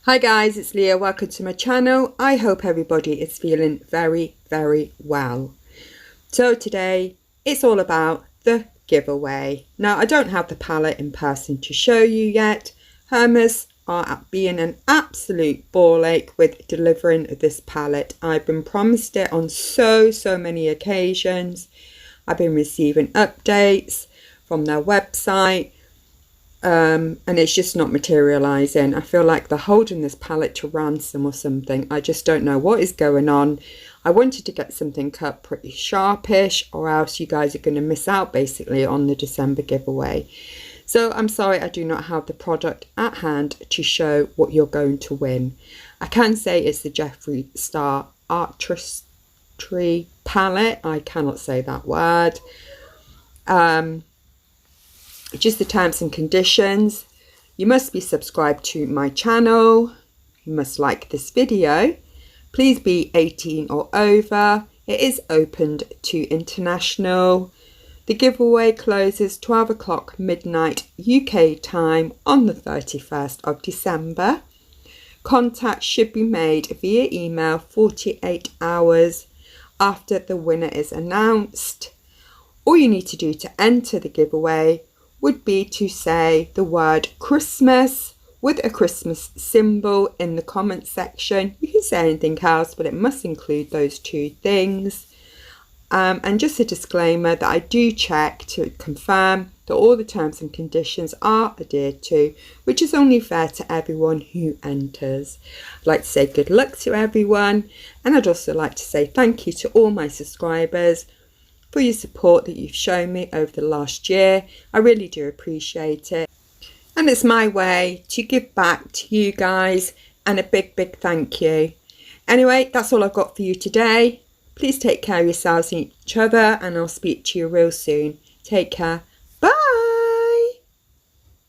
Hi guys, it's Leah. Welcome to my channel. I hope everybody is feeling very, very well. So today it's all about the giveaway. Now I don't have the palette in person to show you yet. Hermes are being an absolute ball ache with delivering this palette. I've been promised it on so many occasions. I've been receiving updates from their website. And it's just not materializing. I feel like they're holding this palette to ransom or something. I just don't know what is going on. I wanted to get something cut pretty sharpish, or else you guys are going to miss out basically on the December giveaway. So I'm sorry I do not have the product at hand to show what you're going to win. I can say it's the Jeffree Star Artistry palette. I cannot say that word. Just the terms and conditions. You must be subscribed to my channel. You must like this video. Please be 18 or over. It is opened to international. The giveaway closes 12 o'clock midnight UK time on the 31st of December. Contact should be made via email 48 hours after the winner is announced. All you need to do to enter the giveaway would be to say the word Christmas with a Christmas symbol in the comment section. You can say anything else, but it must include those two things. And just a disclaimer that I do check to confirm that all the terms and conditions are adhered to, which is only fair to everyone who enters. I'd like to say good luck to everyone, and I'd also like to say thank you to all my subscribers for your support that you've shown me over the last year. I really do appreciate it, and it's my way to give back to you guys, and a big thank you. Anyway, that's all I've got for you today. Please take care of yourselves and each other, and I'll speak to you real soon. Take care.